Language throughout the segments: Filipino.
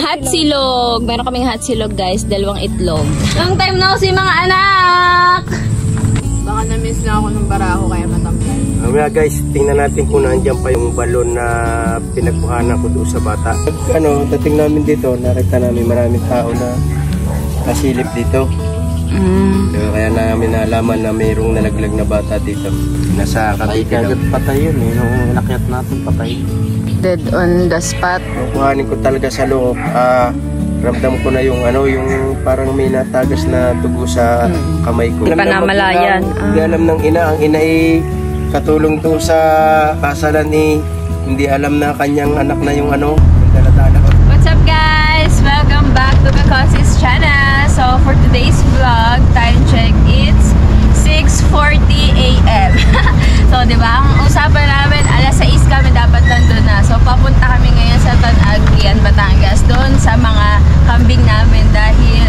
hot silog. Meron kaming hot silog guys, 2 itlog. Long time no see mga anak! Baka na-miss na ako ng baraho kaya matambay. Mamaya guys, tingnan natin kung nandiyan pa yung balon na pinagkuhanan ko doon sa bata. Dating namin dito, nakita namin maraming tao na nasilip dito. Kaya namin nalaman na mayroong nalaglag na bata dito. Nasa Cavite daw. Patay yun eh, nung inakyat natin patay. Dead on the spot. Kuhanin ko talaga sa loob. Ramdam ko na yung yung parang may natagas na dugo sa kamay ko. Hindi pa namalayan. Hindi alam ng ina. Ang ina ay katulong to sa kasalan ni hindi alam na kanyang anak na yung daladala ko. What's up guys? Welcome back to Kakosi's channel. So for today's vlog, time check, it's 6:40 AM. So diba, ang usapan namin, alas 6 kami dapat nandun na. So papunta kami ngayon sa Tanagian, Batangas, doon sa mga kambing namin dahil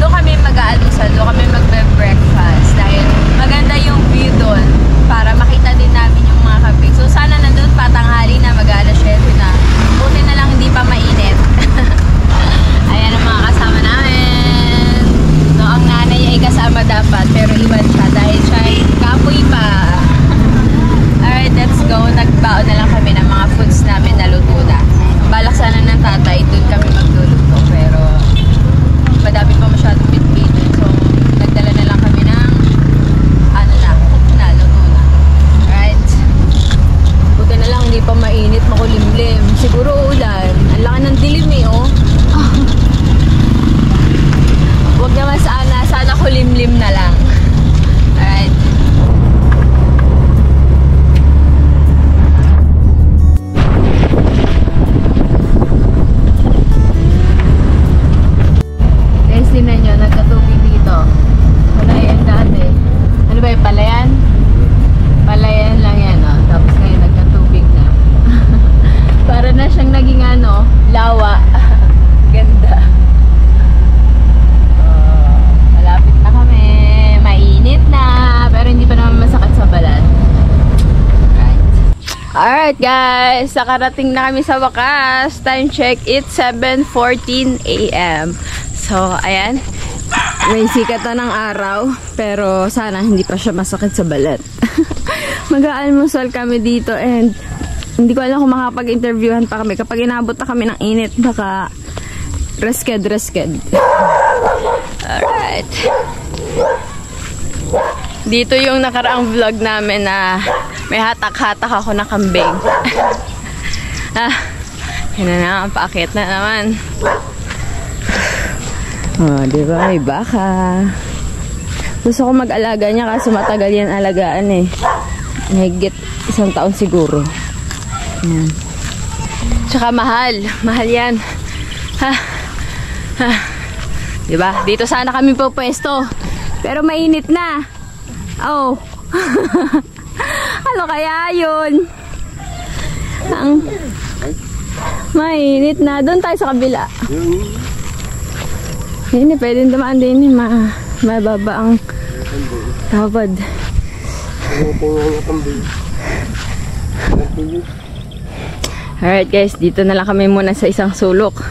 doon kami mag-aalusan, doon kami magbe-breakfast dahil maganda yung view doon para makita din namin yung mga kambing. So sana nandun patanghali na, mag-alas 7 na. Buti na lang hindi pa mainit. Ayan ang mga kasama namin. So ang nanay ay kasama dapat pero iwan siya dahil siya ay kapoy pa. Alright, let's go. Nagbaon na lang kami ng mga foods namin na luto na. Balak sana ng tatay, doon kami magluluto pero madami pa masyadong bitbitin. So nagdala na lang kami ng luto na. Alright. Buti na lang hindi pa mainit, makulimlim. Siguro ulan. Ang laki ng dilim eh, oh. Huwag naman sana kulimlim na lang. Alright. Guys, tinan nyo, nagkatubig dito. Wala yan dati. Ano ba yung palayan? Palayan lang yan, oh. Tapos ngayon nagkatubig na. Para na siyang naging lawa. Ganda. Malapit na kami. Mainit na. Pero hindi pa naman masakit sa balat. Alright guys. Nakarating na kami sa wakas. Time check. It's 7:14 AM. So, ayan. May sikat na ng araw. Pero sana hindi pa siya masakit sa balat. Mag-aalmusal kami dito and hindi ko alam kung makapag-interviewhan pa kami. Kapag inabot na kami ng init, baka resked. Alright. Dito yung nakaraang vlog namin na may hatak-hatak ako na kambing. Yun na, paakit na naman. Oh, diba? May baka. Gusto ko mag-alaga niya kasi matagal yan alagaan eh. Higit 1 taon siguro. Yan. Tsaka mahal. Mahal yan. Diba? Dito sana kami po pwesto. Pero mainit na. Oh. Ano kaya yun? Mainit na. Doon tayo sa kabila. Hindi, pwede dumaan din. Mababa ang tabad. Alright guys, dito na lang kami muna sa isang sulok.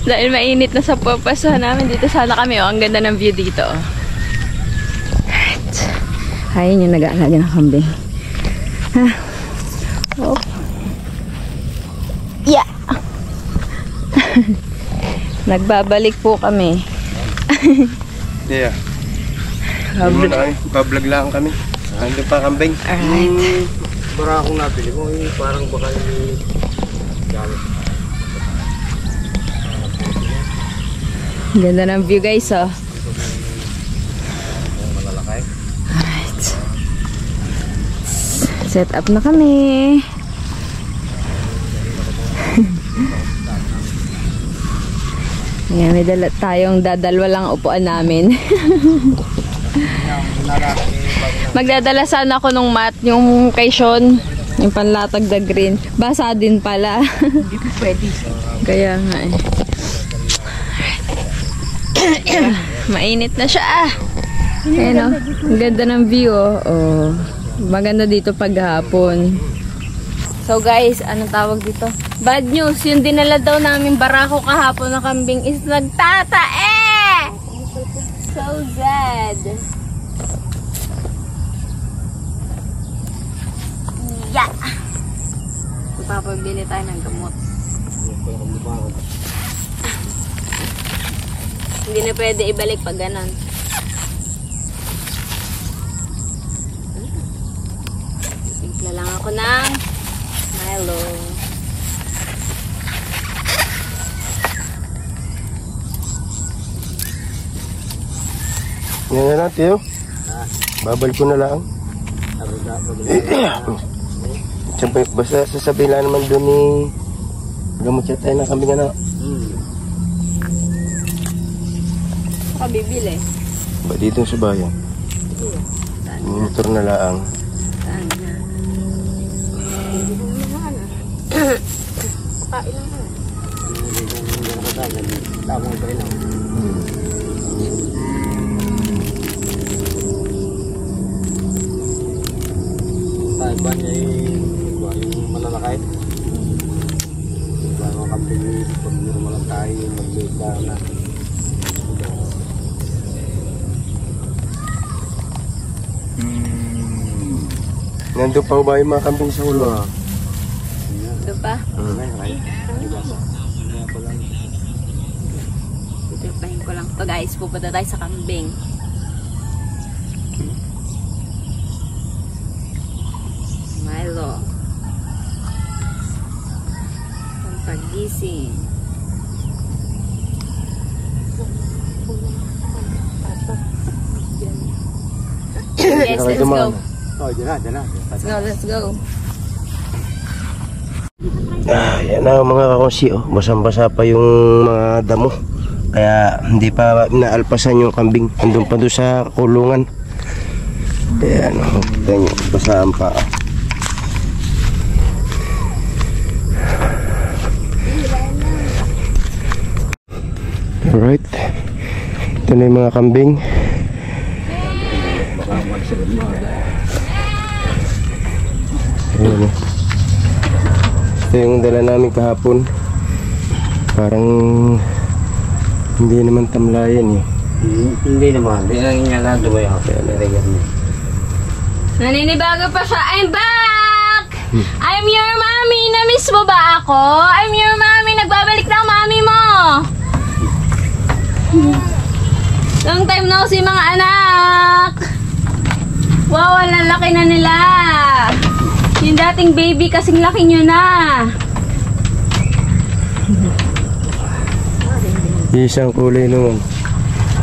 Dahil mainit na sa pupwestuhan namin. Dito sana kami. Ang ganda ng view dito. Alright. Ayun yung nag-aalaga ng kambing. Oh. Yeah. Nagbabalik po kami. Yeah. Bablog lang kami. Ando pa kambing. Alright. Para akong nabili ko, parang baka yung gamit. Ganda ng view guys, oh. Alright. Set up na kami. Ayan, may tayong dadalwa lang upuan namin. Magdadala sana ako nung mat, yung kay Sean, yung panlatag na green. Basa din pala. Hindi po pwede. Kaya nga eh. Mainit na siya. Ayan o, ang ganda ng view oh. Maganda dito paghapon. So guys, anong tawag dito? Bad news, yung dinala daw namin barako kahapon na kambing is nagtatae! So sad. Yeah! Papabili tayo ng gamot. Hindi na pwede ibalik pag ganon. Simpla lang ako ng Milo. Yan na natin yun. Babal ko na lang. Basta sasabihin lang naman doon ni gamot siya tayo ng kambing ano. Saka bibili. Ba dito sa bayan? Motor na lang. Saan na? Kain lang na. Tamang pa rin ako. Tayo ba niya yung malalakay? Diba mga kambing, pag meron mo lang tayo, mag-bait lang na. Nandun pa ba yung mga kambing sa ulo? Ito pa? Tutupahin ko lang to guys. Pupunta tayo sa kambing. Milo. Pampagising. Yes, let's go. Oh, dyan na. Let's go. Yan na mga kakonsi, oh. Basang-basa pa yung mga damo. Kaya hindi pa inaalpasan yung kambing. Andun pa doon sa kulungan. Ayan, oh. Ganyan, basaan pa. Alright. Ito na yung mga kambing. Ayan, ito yung dala namin kahapon. Parang hindi naman tamlayan eh. Hindi naman. Hindi lang niya lang dumay ako. Naninibago pa siya. I'm back! I'm your mommy. Na-miss mo ba ako? I'm your mommy. Nagbabalik na ang mommy mo. Long time no see mga anak. Wow, ang laki na nila. Yung dating baby kasing laki nyo na. Isang kulay naman.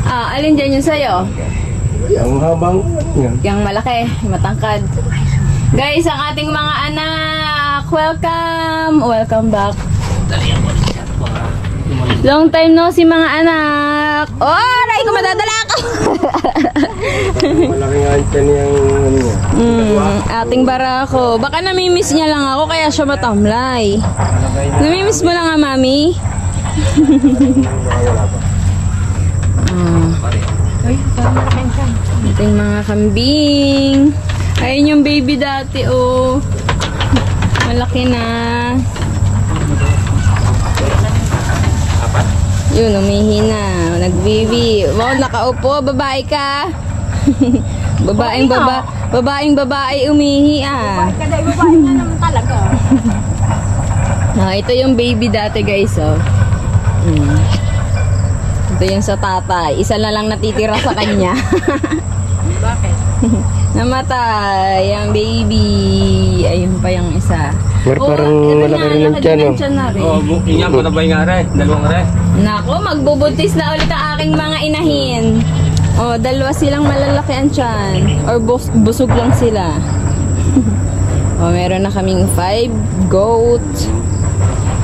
Ah, alin dyan yung sayo? Ang habang yan. Yung malaki, matangkad. Guys, ang ating mga anak, welcome back. Long time no si mga anak. Oh, aray ko, madadala ako. Malaki nga dyan yung ano niya. Ating barako. Baka namimiss niya lang ako kaya siya matamlay. Namimiss mo lang nga, mami? Ating mga kambing. Ayun yung baby dati, oh. Malaki na. Yun, umihi na. Nag-baby. Wow, nakaupo. Babae ka. Babaeng babae umihi, ah. Babae nga naman talaga. Ito yung baby dati, guys, oh. Ito yung sa tatay. Isa na lang natitira sa kanya. Bakit? Namatay ang baby. Ayun pa yung isa. Pero parang malaki rin ang tiyan, oh. Oo, booking nga. Matabay nga rin. Dalawang rin. Nako, magbubuntis na ulit ang aking mga inahin. Oh, dalawa silang malalaki ang tiyan. Or busog lang sila. Oh, meron na kaming 5 goat.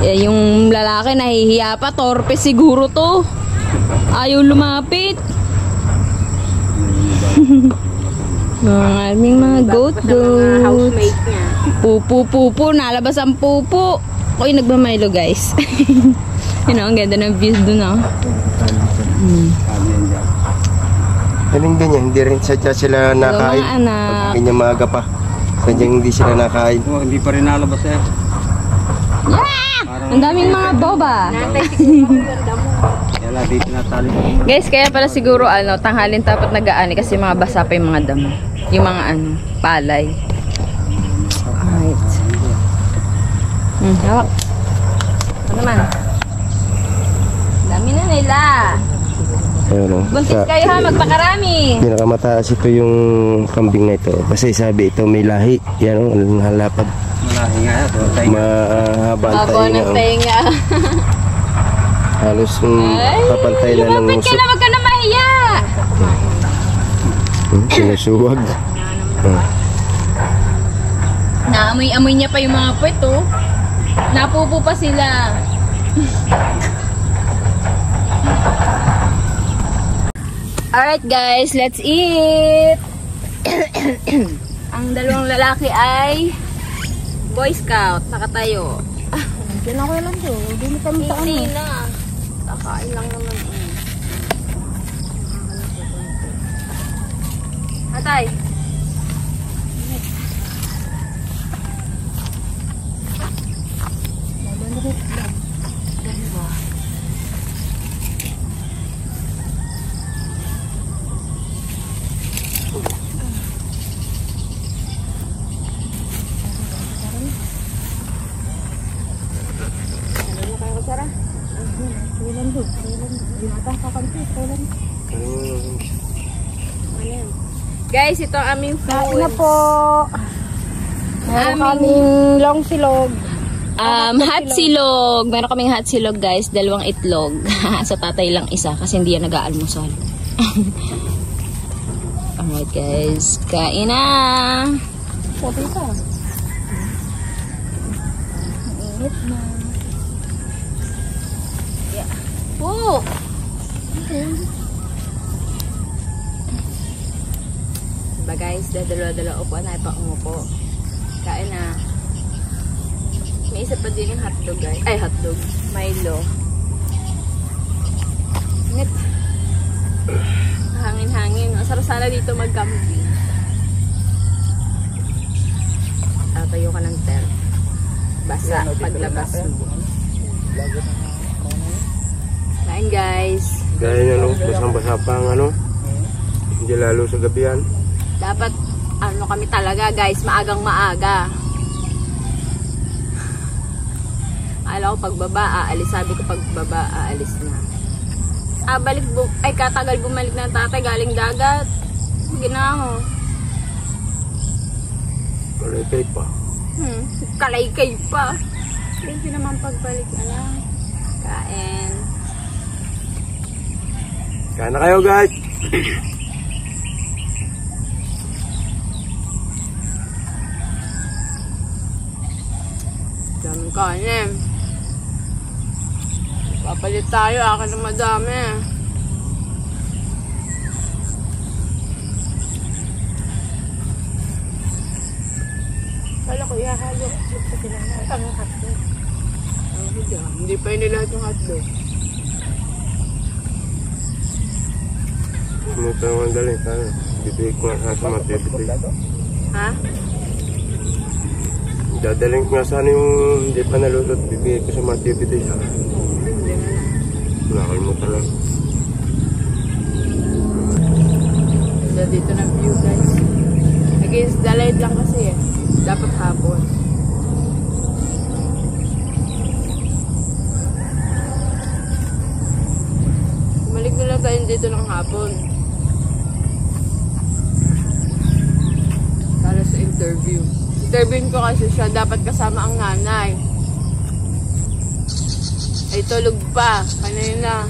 Eh, yung lalaki nahihiya pa. Torpe siguro to. Ayaw lumapit. Mga aming mga goat. Housemate niya. Pupo. Nalabas ang pupo. Uy, nagmamilo, guys. Yun know, ang ganda ng views dun, oh. Galing ganyan, hindi rin sadya sila nakain. Mga anak. Pag ganyan maaga pa. Sadyang hindi sila nakain. Oo, hindi pa rin nalabas eh. Yeah! Ang daming mga boba. Kaya dito natali. Guys, kaya pala siguro tanghalin dapat nag-aani kasi mga basa pa yung mga damo. Yung mga palay. Alright. Hawak. Ano naman? Dami na nila. Ayun, Buntis kayo ha, magpakarami. Pinakamataas ito yung kambing na ito. Kasi sabi ito may lahi. Yan ang halapad. Malahi nga ito. Mahaba ang Abo ng tainga. Halos kapantay na ng lumapit ka na, wag ka na mahiya. sinusuwag. Naamoy-amoy niya pa yung mga puwet, oh. Napupo pa sila. Alright guys, let's eat! Ang dalawang lalaki ay Boy Scout, nakatayo. Diyan ako lang to. Hindi mo kami sa Hindi na. Kakain lang naman eh. Atay! Guys, ito ang aming food. Kain na po. Meron kaming long silog. Hot silog. Meron kaming hot silog, guys. 2 itlog. Sa tatay lang isa kasi hindi yan nag-aalmusal. Alright, guys. Kain na. Sabi ka. Init na. Oh! Diba guys, dalawa-dalawa upuan na pa umupo. Kain na. May isa pa din yung hotdog guys. Ay, hotdog. Milo. Init. Hangin-hangin. Ang sarap sana dito mag-camping. Tayo ka ng tent. Basa paglabas mo. Kain guys. Dahil ano, basang-basa pa ang hindi lalo sa gabihan. Dapat kami talaga guys, maagang maaga. Alam ko pagbaba aalis, sabi ko pagbaba aalis na. Katagal bumalik ng tatay galing dagat. Ginaho. Kalaykay pa. Kalaykay pa. Hindi naman pagbalik kain. Kain na kayo guys. Daming kanin. Papalit tayo, akin na madami. Kala ko ihahalo. Gusto sila na. Ang hotdog. Hindi pa yun lahat yung hotdog. Ito ang dali. Bibigay ko nga sa matibitay. Ha? Dadaling ko nga sana yung hindi pa nalulot. Bibigay ko sa matibitay sa nakalimutan lang. Ganda dito ng view guys. Against the light lang kasi eh. Dapat hapon. Bumalik na lang tayo dito ng hapon. Para sa interview. Interviewin ko kasi siya. Dapat kasama ang nanay. Ay tulog pa. Kanina.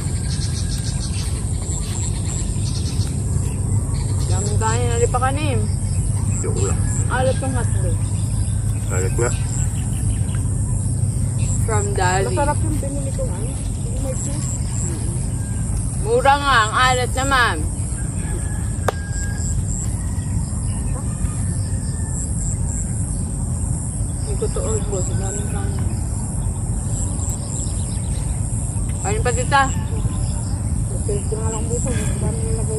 Daming kanin. Nali pa kanin. Joke lang. Alat ng hotdog. Alat nga. From Dali. Masarap yung pinili ko nga. May cheese. Mura nga. Ang alat naman. Hindi ko to boss. Daming kanin. Kain pa tita. Taste nga lang buso. Dami nilagay.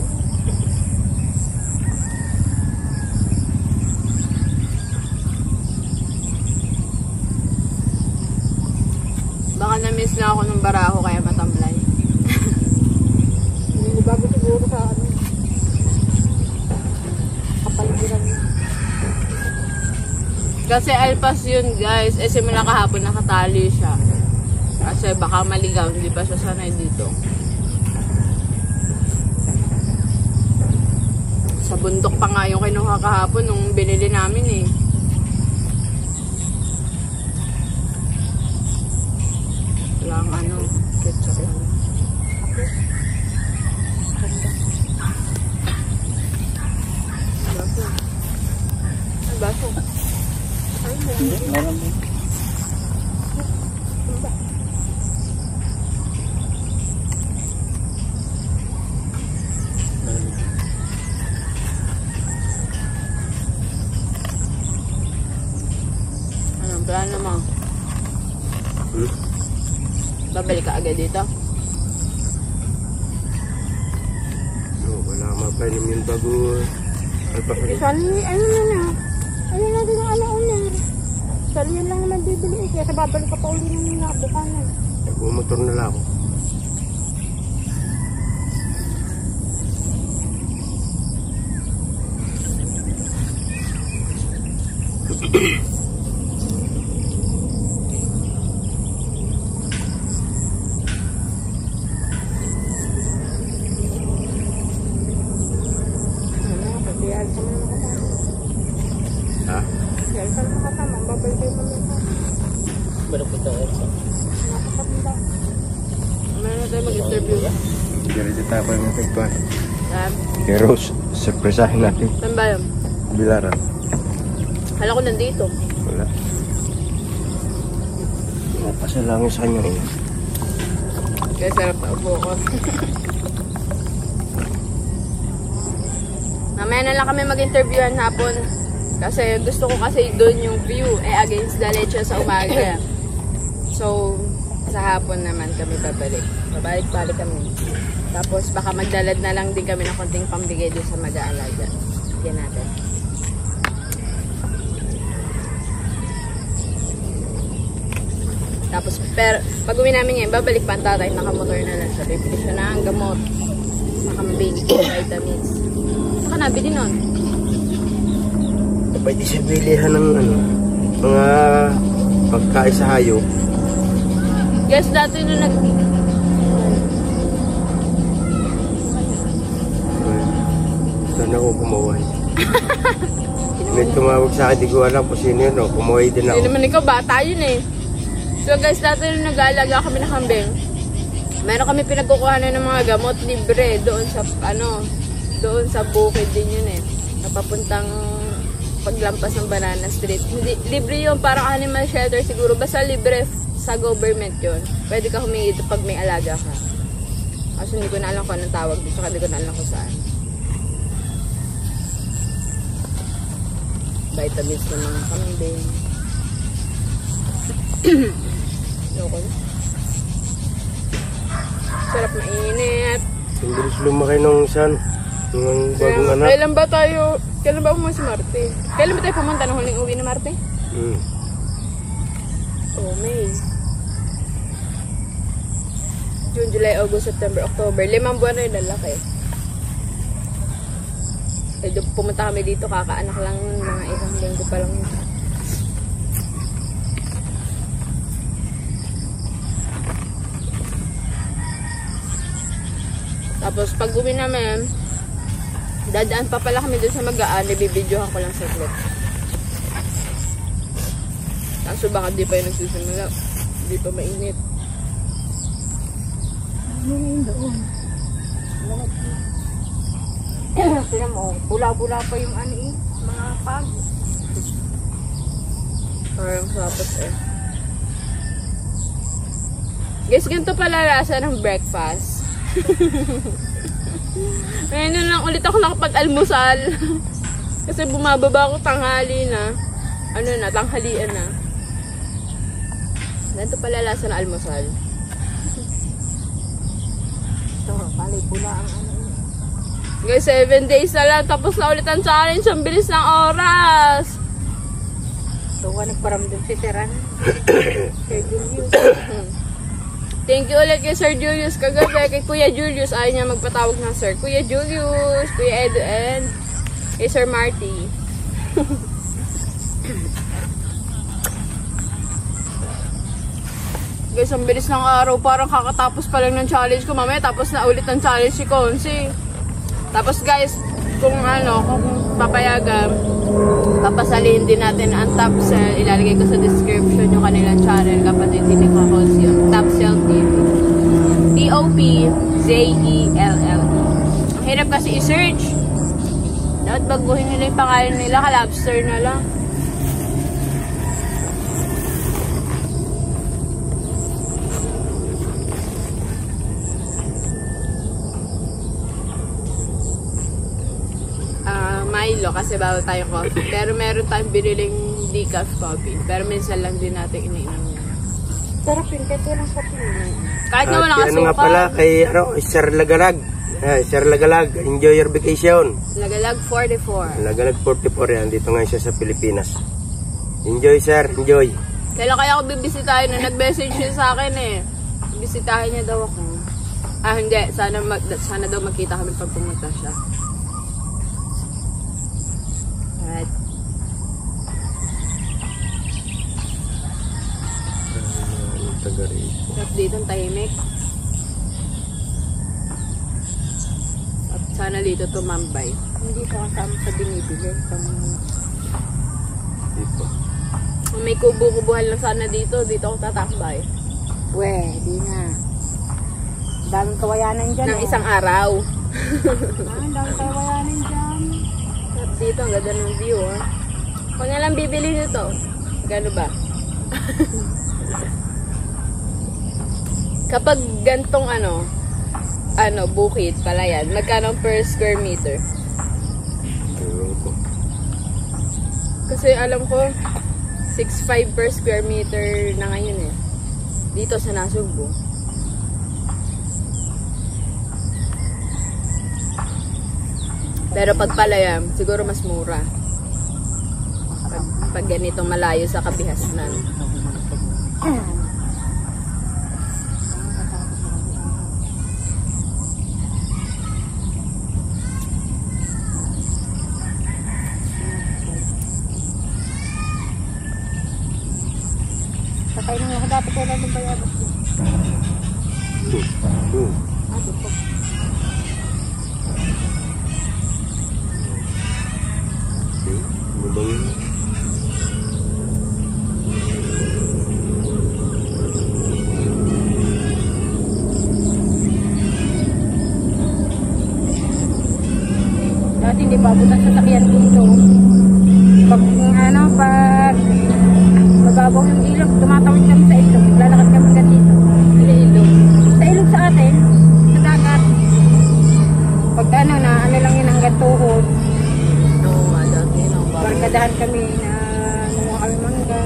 Baka na-miss na ako ng baraho kaya matamlay. Hindi bago siguro sa ano. Kapaligiran niya. Kasi alpas yun guys. Eh simula kahapon nakatali siya. Kasi baka maligaw. Hindi pa siya sanay dito. Sa bundok pa nga yung kinuha kahapon nung binili namin eh. Walang ano, ketchup lang. Baso. Ay, baso. Ay, Meron din. anong plano mo? Babalik ka agad dito? No, wala mapalim yung bago. Sali, ano na na. Ayun na din ang alaoner. Sali yun lang naman bibili. Kaya sa babalik ka pa uli ng nabukanan. Bumotor na lang ako. Kaya sa mga nakasama. Ha? Kaya sa mga nakasama. Babalik kayo mga nakasama. Balik ko tayo. Nakakapanda. Meron na tayo mag-interview. Diretso tayo pa yung kagpan. Saan? Kay Rose, surpresahin natin. Saan ba yun? Bilaran. Hala ko nandito. Wala. Napasalangin sa kanya rin. Kaya sarap na upo ko. Mamaya na lang kami mag-interviewan hapon. Kasi gusto ko kasi doon yung view. Against the leche sa umaga. So, sa hapon naman kami babalik. Babalik-balik kami. Tapos baka magdalad na lang din kami ng konting pambigay doon sa mag-aalaga. Yan natin. Tapos, pero pag uwi namin ngayon, babalik pa ang tatay, nakamotor na lang siya. Bibili siya ng gamot. Nakambili ko vitamins. Saka nabili nun. Pwede siya bilihan ng ano, mga pagkain sa hayop. Guys, dati nung Sana ako kumaway. May tumawag sa akin, di ko alam kung sino yun. Kumaway din ako. Hindi naman ikaw, bata yun eh. So guys, dati nung nag-aalaga kami ng kambing, meron kami pinagkukuhanan ng mga gamot libre doon sa, doon sa bukid din yun eh. Napapuntang paglampas ng Banana Street. Hindi, libre yun, parang animal shelter siguro. Basta libre sa government yun. Pwede ka humingi pag may alaga ka. Kasi hindi ko na alam kung anong tawag dito, saka hindi ko na alam kung saan. Vitamins ng mga kambing. Loko na. Sarap mainit. Ang bilis lumaki nung san. Yung bagong anak. Kailan ba umuwi si Marte? Kailan ba tayo pumunta nung huling uwi ni Marte? Oh, May. June, July, August, September, October. 5 buwan na yun, lalaki. Eh, pumunta kami dito, kakaanak lang yun, mga isang linggo pa lang yun. Tapos, pag uwi namin, dadaan pa pala kami dun sa Magaan, ibibidyohan ko lang sa clip. Kaso baka di pa yung nagsisimula. Di pa mainit. Ano yun doon? Sila mo, pula-pula pa yung ano eh. Mga pag. Parang sapot eh. Guys, ganito pala lasa ng breakfast. Ngayon na lang ulit ako nakapag-almusal. Kasi bumababa ako tanghali na. Tanghalian na. Ganito pala lasa ng almusal. Ito, palay pula ang ano yun. Guys, 7 days na lang. Tapos na ulit ang challenge. Ang bilis ng oras. Ito ka nagparamdam si Teran. Sir Julius. Thank you ulit kay Sir Julius kagabi. Kay Kuya Julius, ayaw niya magpatawag ng Sir. Kuya Julius, Kuya Edu, and kay Sir Marty. Guys, ang bilis ng araw. Parang kakatapos pa lang ng challenge ko. Mamaya tapos na ulit ang challenge si Consi. Tapos guys, kung papayagan, papasalihin din natin ang top sell. Ilalagay ko sa description yung kanilang channel. Kapatid din ni Consi yung Top Sell TV. TOPZELL. Ang hirap kasi i-search. Dapat baguhin nila yung pangalan nila. Kalabster na lang. Milo kasi bawal tayong coffee. Pero meron tayong biniling decaf coffee. Pero minsan lang din natin iniinom yan. Sarap yun, kahit walang coffee. Kahit na walang Ano nga asukal. pala kay Sir Lagalag. Sir Lagalag, enjoy your vacation. Lagalag 44. Lagalag 44 yan. Dito nga siya sa Pilipinas. Enjoy sir, enjoy. Kailan kaya ako bibisitahin na nag-message siya sa akin eh. Bibisitahin niya daw ako. Ah hindi, sana daw magkita kami pag pumunta siya. Alright. At dito ang tahimik. At sana dito tumambay. Hindi ko kasama sa binibili. Dito. Kung may kubo-kubuhan lang sana dito, dito ako tatambay. Di na. Daming kawayanan dyan. Ng isang araw. Daming kawayanan dyan. At dito, ang ganda ng view, ha. Kung na lang bibili nito, gano ba? Kapag gantong bukid pala yan, magkano per square meter? Kasi alam ko, 6.5 per square meter na ngayon eh. Dito sa Nasugbu. Pero pag Palayam, siguro mas mura. Pag ganitong malayo sa Kabihasnan. Sakay nung ako dati ko lang ng bayabas ko. Dito. Dati hindi pa abot ang sasakyan dito. Pag mababaw ng ilog, tumatawid kami sa ilog. Lalakad kami ka dito. Ilog. Sa ilog sa atin, sa dagat. Pag ano lang yun hanggang tuhod. Barkadahan kami na namuha kami mangga.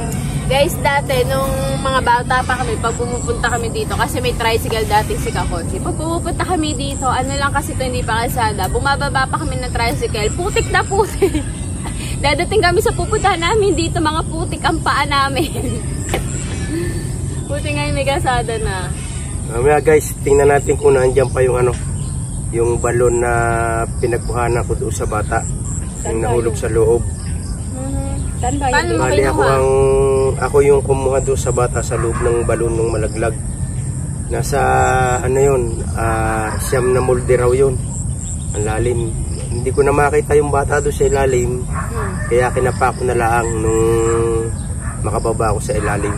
Guys, dati, nung mga bata pa kami, pag pumupunta kami dito, kasi may tricycle dati si Kakochi. Pag pumupunta kami dito, ano lang kasi ito hindi pa kalsada, bumababa pa kami ng tricycle, putik na putik. Dadating kami sa pupuntahan namin dito, mga putik ang paa namin. Putik ngayon may kalsada na. Mamaya guys, tingnan natin kung nandiyan pa yung yung balon na pinagkuhanan ko doon sa bata. Yung nahulog sa loob. Saan ba Paano yun? mo Bali kinuha? ako yung kumuha doon sa bata sa loob ng balon ng malaglag. Nasa siyam na molde raw yun. Ang lalim. Hindi ko na makita yung bata doon sa ilalim. Kaya kinapa ko na lang nung makababa ako sa ilalim.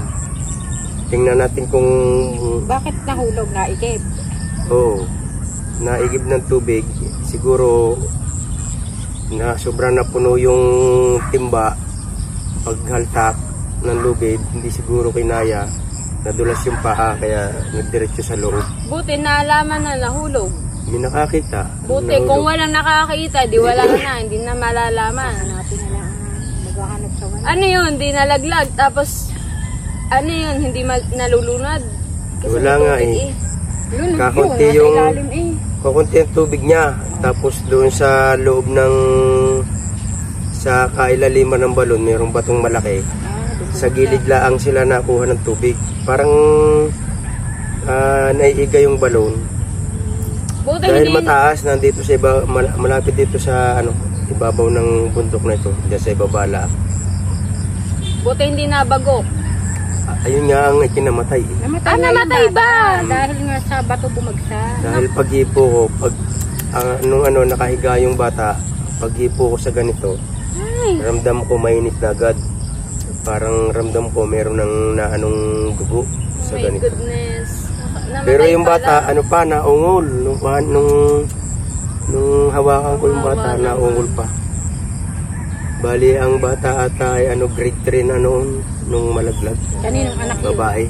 Tingnan natin kung Bakit nahulog na ikip? naigib ng tubig. Siguro na sobrang napuno yung timba. Paghaltak ng lubid, hindi siguro kinaya. Nadulas yung paa kaya nagdiretso sa loob. Buti naalaman na nahulog. May nakakita. Buti kung walang nakakita, di wala na, hindi na malalaman. Hanapin na lang maghahanap sa wala. Ano yun, di nalaglag, tapos ano yun, hindi nalulunod. Kasi Wala may nga tubig eh. Lunod Kakunti yun, yung- nasa ilalim eh. Kukunti ang tubig niya. Tapos doon sa loob sa kailaliman ng balon, mayroong batong malaki. Sa gilid laang sila nakuha ng tubig. Parang naiiga yung balon. Buti Dahil hindi, mataas, nandito sa malapit dito sa ibabaw ng bundok na ito, diyan sa ibabala. buti hindi nabagok. Ayun nga ang ikinamatay. Namatay ba? Dahil nga sa bato bumagsak. Dahil pag-hipo ko, nung nakahiga yung bata, pag-hipo ko sa ganito, ramdam ko mainit na agad. Parang ramdam ko meron ng dugo sa My ganito. goodness. Pero yung bata, naungol. Nung hawakan ko yung bata, naungol pa. Bali, ang bata ata ay grade 3 na noon, nung malaglag. Kaninong anak yun? Babae.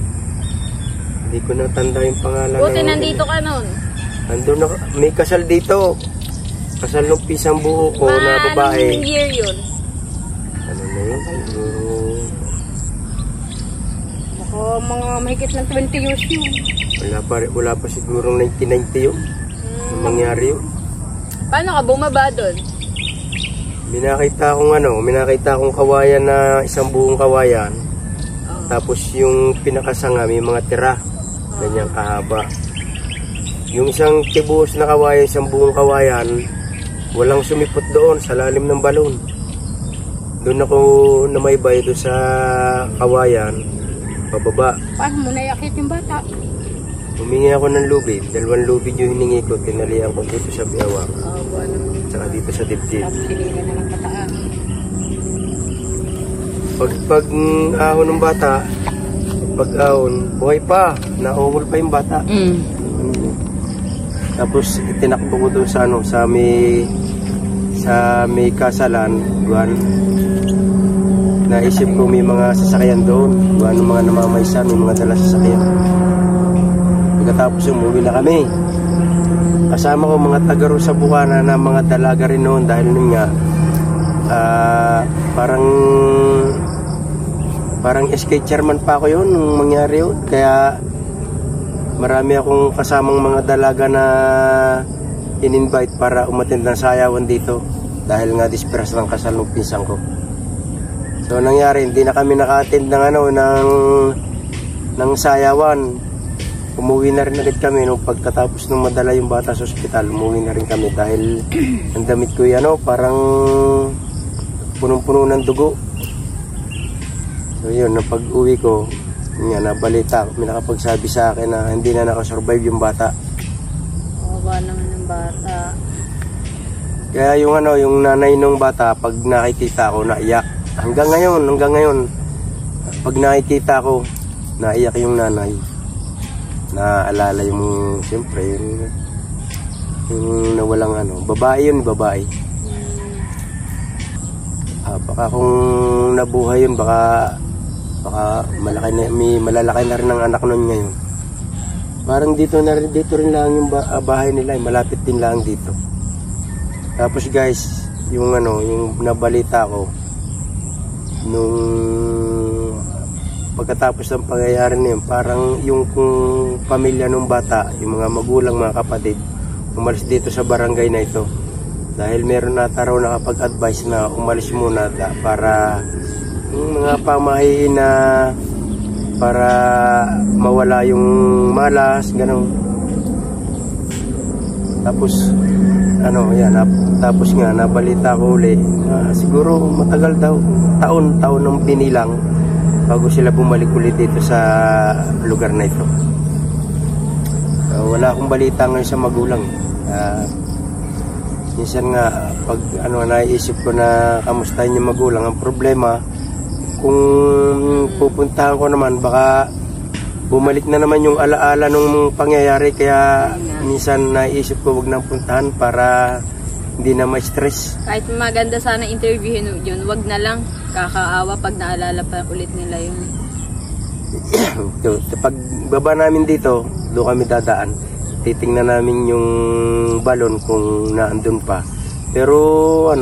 Hindi ko natanda yung pangalan. Buti nandito ka nun. Andun may kasal dito. Kasal ng pisang buo ko na babae. Anong year yun? Ano na yun? Siguro... Baka mga mahigit ng 20 years yun. Wala pa siguro 1990 yun. Nung nangyari yun. Paano ka bumaba doon? Minakita akong kawayan na isang buong kawayan. Tapos yung pinakasanga may mga tira. Ganyang kahaba. Yung isang tibuhos na kawayan, isang buong kawayan, walang sumipot doon sa lalim ng balon. Doon ako namaybay doon sa kawayan, pababa. Paano mo nayakit yung bata? Humingi ako ng lubid. 2 lubid yung hiningi ko. Tinalian ko dito sa biyawak. Tsaka dito sa dibdib. Tapos sinila na ng pataan. Pag ahon ng bata, pag ahon, buhay pa. Naungol pa yung bata. Tapos itinakbo ko doon sa may kasalan, buwan. Naisip ko may mga sasakyan doon. Buwan ng mga namamaysan, may mga dala sasakyan. Pagkatapos umuwi na kami. Kasama ko mga taga sa Bukana na mga dalaga rin noon dahil nun nga parang SK chairman pa ako yun nung mangyari yun. Kaya marami akong kasamang mga dalaga na in-invite para umattend ng sayawan dito dahil nga disperas ng kasal ng pinsang ko. So nangyari, hindi na kami naka-attend ng sayawan. Umuwi na rin agad kami nung pagkatapos nung madala yung bata sa ospital. Umuwi na rin kami dahil ang damit ko parang punong-puno ng dugo. So yun, na pag-uwi ko, nabalita ko, may nakapagsabi sa akin na hindi na nakasurvive yung bata. Ba naman ng bata. Kaya yung nanay ng bata, pag nakikita ko, naiyak. Hanggang ngayon, pag nakikita ko, naiyak yung nanay. Naalala yung, siyempre, yung nawalang babae yun, babae. Baka kung nabuhay yun, baka may malalaki na rin ang anak nun ngayon. Parang dito rin lang yung bahay nila, malapit din lang dito. Tapos guys, yung nabalita ko nung pagkatapos ng pangyayari na yun, parang yung pamilya ng bata, yung mga magulang, mga kapatid, umalis dito sa barangay na ito. Dahil meron nata raw nakapag-advise na umalis muna para yung mga pamahiin na para mawala yung malas, gano'n. Tapos, tapos nga, nabalita ko uli, siguro matagal daw, taon ng binilang, bago sila bumalik ulit dito sa lugar na ito. Wala akong balita ngayon sa magulang. Minsan nga, pag naiisip ko na kamustahin yung magulang, ang problema, kung pupuntahan ko naman, baka bumalik na naman yung alaala nung pangyayari. Kaya minsan naiisip ko wag nang puntahan para hindi na ma-stress. Kahit maganda sana interviewin yun, wag na lang. Kakaawa pag naalala pa ulit nila yun. Pag baba namin dito, doon kami dadaan. Titingnan namin yung balon kung naandun pa. Pero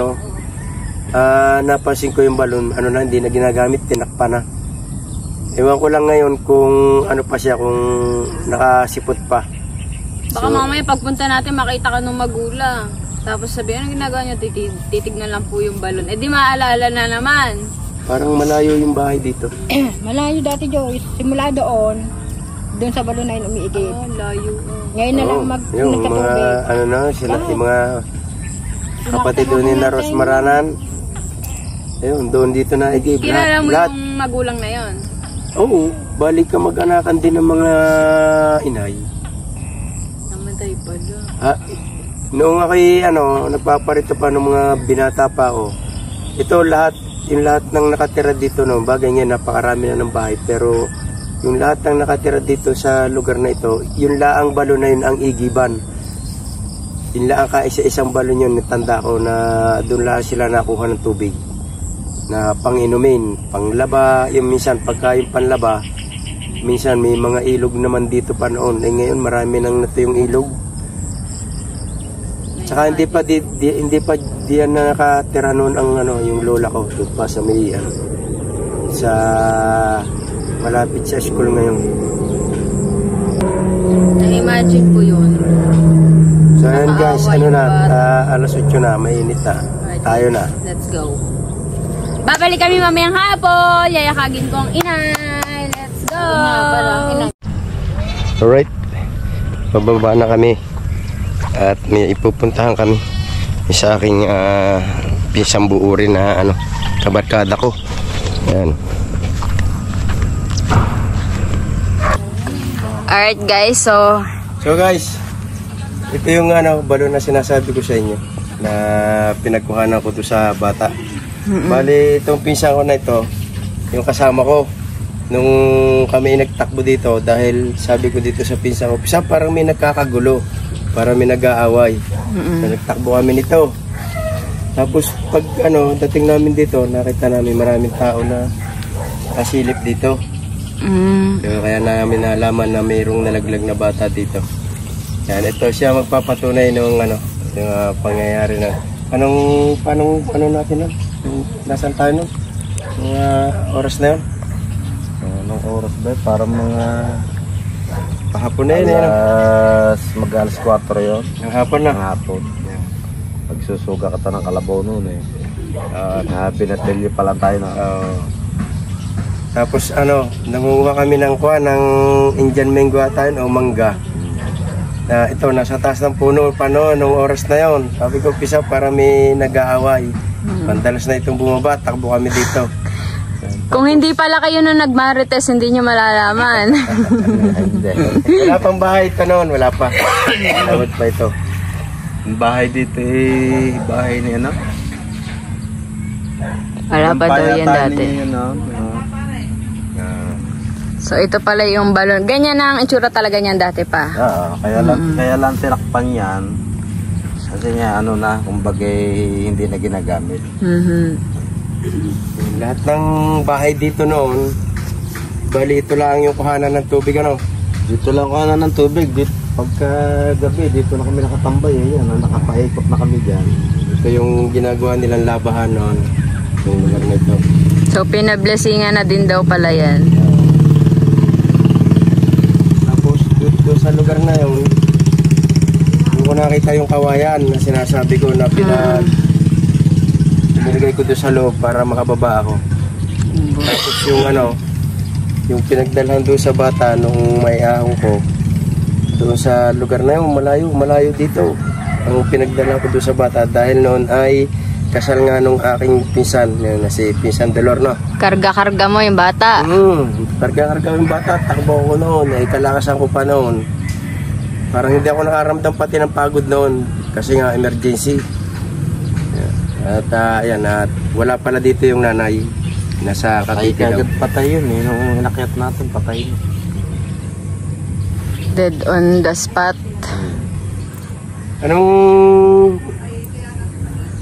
napansin ko yung balon, hindi na ginagamit, tinakpa na. Ewan ko lang ngayon kung pa siya, kung nakasipot pa. Baka mamaya pagpunta natin makita ka ng magulang. Tapos sabihin, anong ginagawa nyo? Titignan lang po yung balon. Di maalala na naman. Parang malayo yung bahay dito. Malayo dati, Joyce. Simula doon, doon sa balon na yun umiigib. Layo. Ngayon na lang yung mga, nagkatubig. ano na, sila, yung mga kapatid doon ni na Rosmaranan. Ayun, doon dito na igib. Kilala mo Lahat. yung magulang na yon? Oo, balik ka mag-anakan din ng mga inay. Namatay pala. Noong ako'y nagpaparito pa ng mga binata pa ako. Ito lahat, yung lahat ng nakatira dito, no, bagay nga napakarami na ng bahay, pero yung lahat ng nakatira dito sa lugar na ito, yung laang balon na yun ang igiban. Yung laang kaisa-isang balon yun, natanda ko na doon lang sila nakuha ng tubig na pang-inumin, panglaba, yung minsan pagka yung panlaba, minsan may mga ilog naman dito pa noon. Ngayon marami nang natuyong ilog. Tsaka hindi pa diyan na nakatira noon ang yung lola ko doon pa sa may sa malapit sa school ngayon. Na-imagine po yun. So ayan guys, alas 8 na, mainit na. Tayo na. Let's go. Babalik kami mamayang hapon. Yayakagin ko ang inay. Let's go. Alright. Bababa na kami. At may ipupuntahan kami sa aking pisang buo rin na kabarkada ko. Ayan. Alright guys, so guys, ito yung balon na sinasabi ko sa inyo na pinagkuhanan ko to sa bata. Bali, itong pinsan ko na ito, yung kasama ko nung kami nagtakbo dito, dahil sabi ko dito sa pinsan ko, "Pisa, parang may nagkakagulo, parang may nag-aaway." So, nagtakbo kami nito. Tapos pag dating namin dito, nakita namin maraming tao na kasilip dito. So, kaya namin nalaman na mayroong nalaglag na bata dito. Yan, ito siya magpapatunay ng yung pangyayari na paano natin nun? Nasaan tayo nun? Mga oras na yun? Anong oras ba? Parang mga pahapon na yun. Mag-alas 4 yun. Ang hapon na. Ang hapon. Pagsusuga ka ng kalabaw noon eh. Pinatilyo pa lang tayo na. Tapos nangunguha kami ng Indian mango tayo o mangga. Na ito, nasa taas ng puno pa nung oras na yon. Sabi ko, "Pisa, para may nag-aaway." Pandalas na itong bumaba, takbo kami dito. kung hindi pala kayo nung nagmarites, hindi nyo malalaman. Wala pang bahay ito noon, wala pa. Tawad pa ito. Ang bahay dito bahay ni Wala pa daw yan dati. So ito pala yung balon. Ganyan na ang itsura talaga niyan dati pa. Kaya lang tinakpan yan. Kasi nga kumbaga hindi na ginagamit. Lahat ng bahay dito noon, bali ito lang yung kuhanan ng tubig Dito lang kuhanan ng tubig. Pagka gabi, dito na kami nakatambay. Yan, nakapaikot na kami dyan. Ito yung ginagawa nilang labahan noon. Yung lugar na ito. So pinablessingan na din daw pala yan. Tapos doon sa lugar na yun, ko nakita yung kawayan na sinasabi ko na pinilagay ko doon sa loob para makababa ako. Tapos yung pinagdalhan doon sa bata nung may ahong ko, doon sa lugar na yun, malayo dito. Ang pinagdalhan ko doon sa bata dahil noon ay kasal nga nung aking pinsan, na si Pinsan Delor, no? Karga-karga mo yung bata. Karga-karga yung bata, takbo ko noon, ay kalakasan ko pa noon. Parang hindi ako nakaramdam pati ng pagod noon kasi nga emergency. At wala pala dito yung nanay. Nasa Cavite daw. Patay yun nung inakyat natin, patay. Dead on the spot.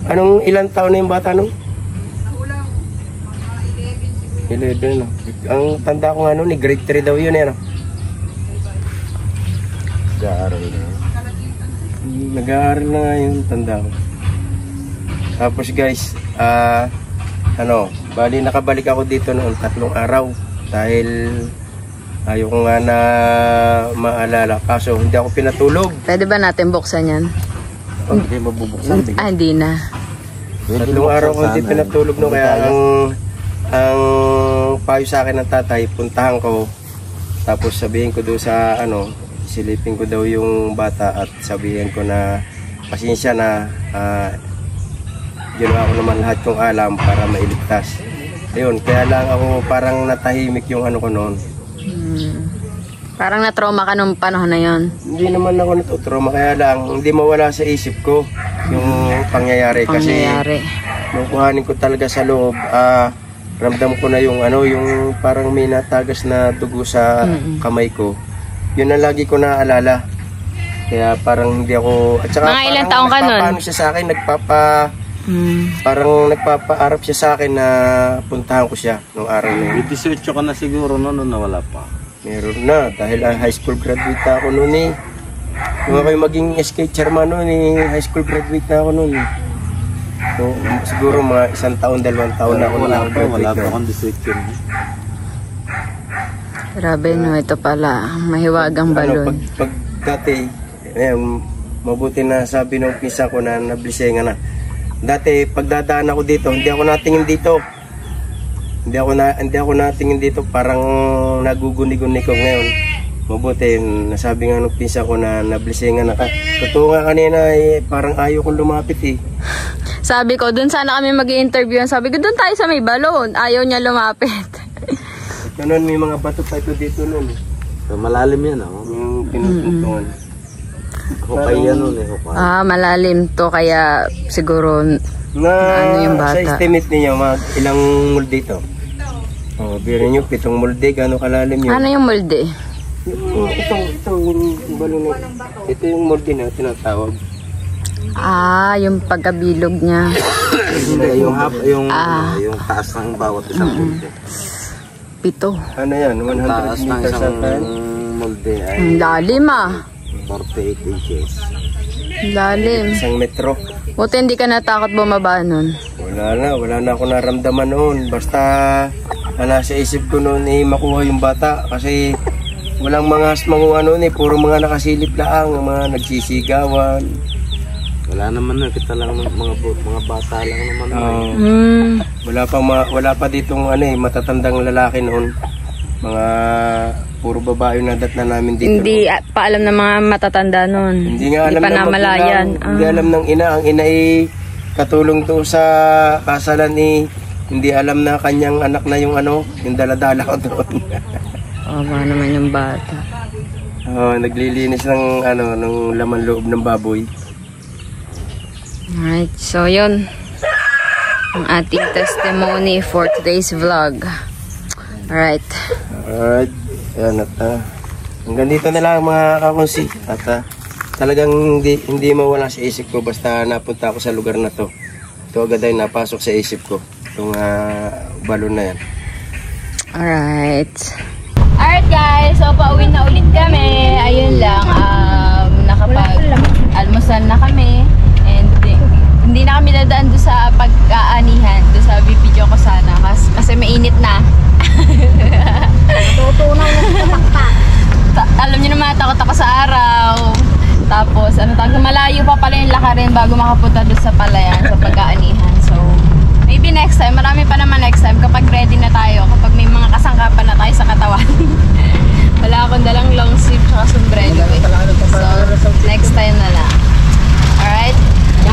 Anong ilang taon na yung bata nung? 11 no. Ang tanda ko ni grade 3 daw yun Nag-aaral na. Nag-aaral na nga yung tanda ko. Tapos guys, bali nakabalik ako dito noon 3 araw dahil ayaw ko nga na maalala. Kaso hindi ako pinatulog. Pwede ba natin buksan yan? Hindi mabubuksan. Hindi na. 3 araw ko hindi pinatulog no, kaya ang payo sa akin ng tatay, puntahan ko Tapos sabihin ko daw sa ano, silipin ko daw yung bata at sabihin ko na pasensya na, ginawa ko naman lahat kong alam para mailigtas. Ayun, kaya lang ako parang natahimik yung ano ko noon. Parang na-trauma ka nung panahon na yon. Hindi naman ako natutrauma, kaya lang hindi mawala sa isip ko yung pangyayari. Kasi nung kuhanin ko talaga sa loob, ramdam ko na yung ano, yung parang may natagas na dugo sa kamay ko. Yun ang lagi ko naaalala. Kaya parang hindi ako, at saka mga ilang taong ka nun? Nagpapaano siya sa akin, parang nagpapaarap siya sa akin na puntahan ko siya nung araw na yun. 18 ka na siguro noon, nawala pa. Meron na, dahil high school graduate na ako noon eh. Nung ako yung maging SK chairman noon eh, high school graduate na ako noon eh. So, siguro mga 1 taon, 2 taon na ako wala pa akong 18. Grabe no, ito pala, mahiwagang balon. Ano, pag dati, mabuti na sabi ng pisa ko na nablisengan na. Dati, pagdadaan ako dito, hindi ako natingin dito. Hindi ako natingin dito, parang naguguni-guni ko ngayon. Mabuti, nasabi nga ng pinsa ko na nablisengan na ka. Totoo nga kanina, parang ayaw kong lumapit eh. Sabi ko, dun sana kami mag-i-interview. Sabi ko, dun tayo sa may balon. Ayaw niya lumapit. Ganun, may mga bato pa ito dito nun. So, malalim yan, Yung pinutuntungan. Hukay yan nun eh, hukay. Malalim to, kaya siguro Na ano yung bata? Sa estimate niyo, ilang mulde ito? Oh, birin nyo, 7 mulde, gano'ng kalalim yun? Ano yung mulde? Itong balon na. Ito yung mulde na tinatawag. Yung pagkabilog niya. Hindi, yung taas ng bawat isang mulde. 7. Ano yan? 100 Taas ng meters isang at mulde ay Ang lalim 48 inches. Lalim. 1 metro. Buti hindi ka natakot bumaba nun. Wala na ako naramdaman noon. Basta nasa isip ko noon makuha yung bata kasi walang mga asmanguha noon puro mga nakasilip lang, mga nagsisigawan. Wala naman na, kita lang mga bata lang naman. Wala pa ditong matatandang lalaki noon. Mga puro babae na dat na namin dito. Hindi pa alam ng mga matatanda nun. Hindi nga alam pa namalayan. Hindi alam ng ina. Ang ina ay katulong to sa kasalan hindi alam na kanyang anak na yung yung daladala ko doon. Ba naman yung bata. Naglilinis ng ng laman loob ng baboy. Alright, so yun ang ating testimony for today's vlog. Alright. Ayan at hanggang dito na lang mga kakunsi. At talagang hindi mawala sa isip ko basta napunta ako sa lugar na to. Ito agad ay napasok sa isip ko. Itong balon na yan. Alright guys, so pauwi na ulit kami. Ayun lang, nakapag-almusal na kami. And hindi na kami dadaan doon sa pag-aanihan. Doon sa video ko sana kasi mainit na. Tutunaw na sa Alam niyo naman, takot ako sa araw. Tapos, malayo pa pala yung lakarin bago makapunta doon sa palayan, sa pag-aanihan. So, maybe next time, marami pa naman next time kapag ready na tayo, kapag may mga kasangkapan na tayo sa katawan. Wala akong dalang long sleeve tsaka sombrero. So, next time na lang. Alright?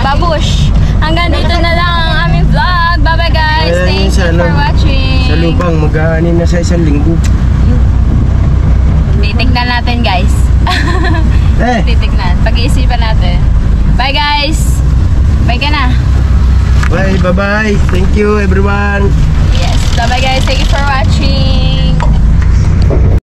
Babush! Hanggang dito na lang ang aming vlog. Bye-bye guys! Thank you for watching! Sa lubang, mag-aanin na sa 1 linggo. Titignan natin guys. Titignan. Pag-iisipan natin. Bye guys! Bye ka na! Bye! Thank you everyone! Yes!